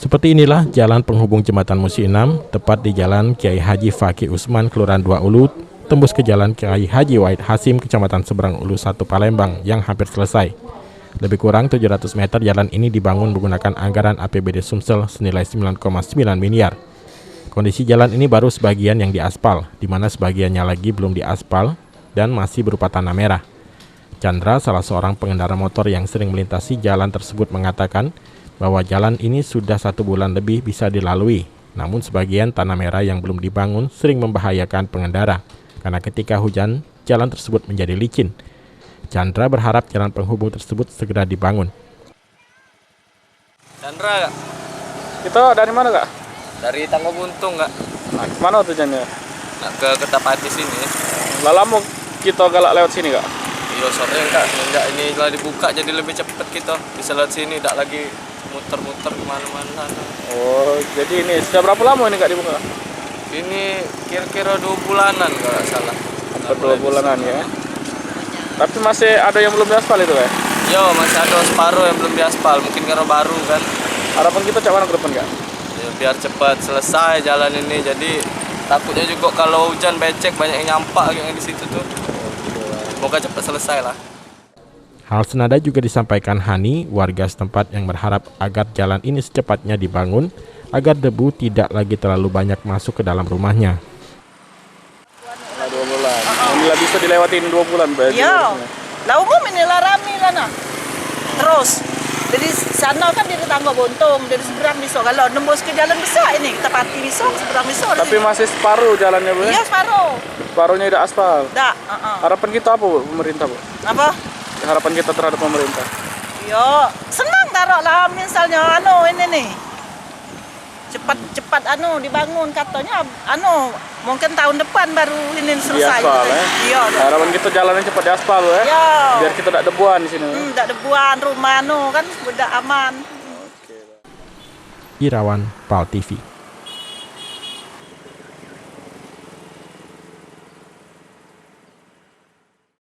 Seperti inilah jalan penghubung Jembatan Musi 6, tepat di Jalan Kiai Haji Fakih Usman, Kelurahan 2 Ulu, tembus ke Jalan Kiai Haji Wahid Hasim, Kecamatan Seberang Ulu 1 Palembang, yang hampir selesai. Lebih kurang 700 meter jalan ini dibangun menggunakan anggaran APBD Sumsel senilai 9,9 miliar. Kondisi jalan ini baru sebagian yang diaspal, di mana sebagiannya lagi belum diaspal dan masih berupa tanah merah. Chandra, salah seorang pengendara motor yang sering melintasi jalan tersebut, mengatakan bahwa jalan ini sudah 1 bulan lebih bisa dilalui. Namun sebagian tanah merah yang belum dibangun sering membahayakan pengendara, karena ketika hujan, jalan tersebut menjadi licin. Chandra berharap jalan penghubung tersebut segera dibangun. Chandra, Kak. Kita dari mana, Kak? Dari Tanggo Buntung, Kak. Nah, kemana tujuannya? Nak ke Kertapati sini. Lah lama kita galak lewat sini, Kak? Iya, sore, Kak. Enggak, ini telah dibuka jadi lebih cepat kita. Bisa lewat sini, tidak lagi muter-muter kemana-mana sana. Oh, jadi ini sudah berapa lama ini, Kak, dibuka? Ini kira-kira 2 bulanan kalau nggak salah. Hampir 2 bulanan ya. Tapi masih ada yang belum diaspal itu, Kak? Yo, masih ada separuh yang belum diaspal. Mungkin karena baru kan. Harapan kita cak mana ke depan, Kak? Ya, biar cepat selesai jalan ini. Jadi takutnya juga kalau hujan becek banyak yang nyampak yang di situ tuh. Semoga cepat selesai lah. Hal senada juga disampaikan Hani, warga setempat yang berharap agar jalan ini secepatnya dibangun agar debu tidak lagi terlalu banyak masuk ke dalam rumahnya. 2 bulan. Inilah bisa dilewatin 2 bulan, Mbak. Ya, lah umum inilah rame lah nah. Terus dari sana kan dari Tanggo Buntung, dari seberang bisa. Kalau nembus ke jalan besar ini, kita pati bisa, seberang bisa. Tapi masih separuh jalannya, Bu? Iya, separuh. Separuhnya udah aspal. Dah, Harapan kita apa, Bu, pemerintah, Bu? Apa? Harapan kita terhadap pemerintah. Yo, senang taruh lah misalnya ini nih. Cepat dibangun katanya mungkin tahun depan baru ini selesai. Diaspal, ya? Iya. Harapan kita jalannya cepat diaspal, Bu, ya? Iya. Biar kita tidak debuan di sini. Tidak debuan rumah kan sudah aman. Irawan, PAL TV.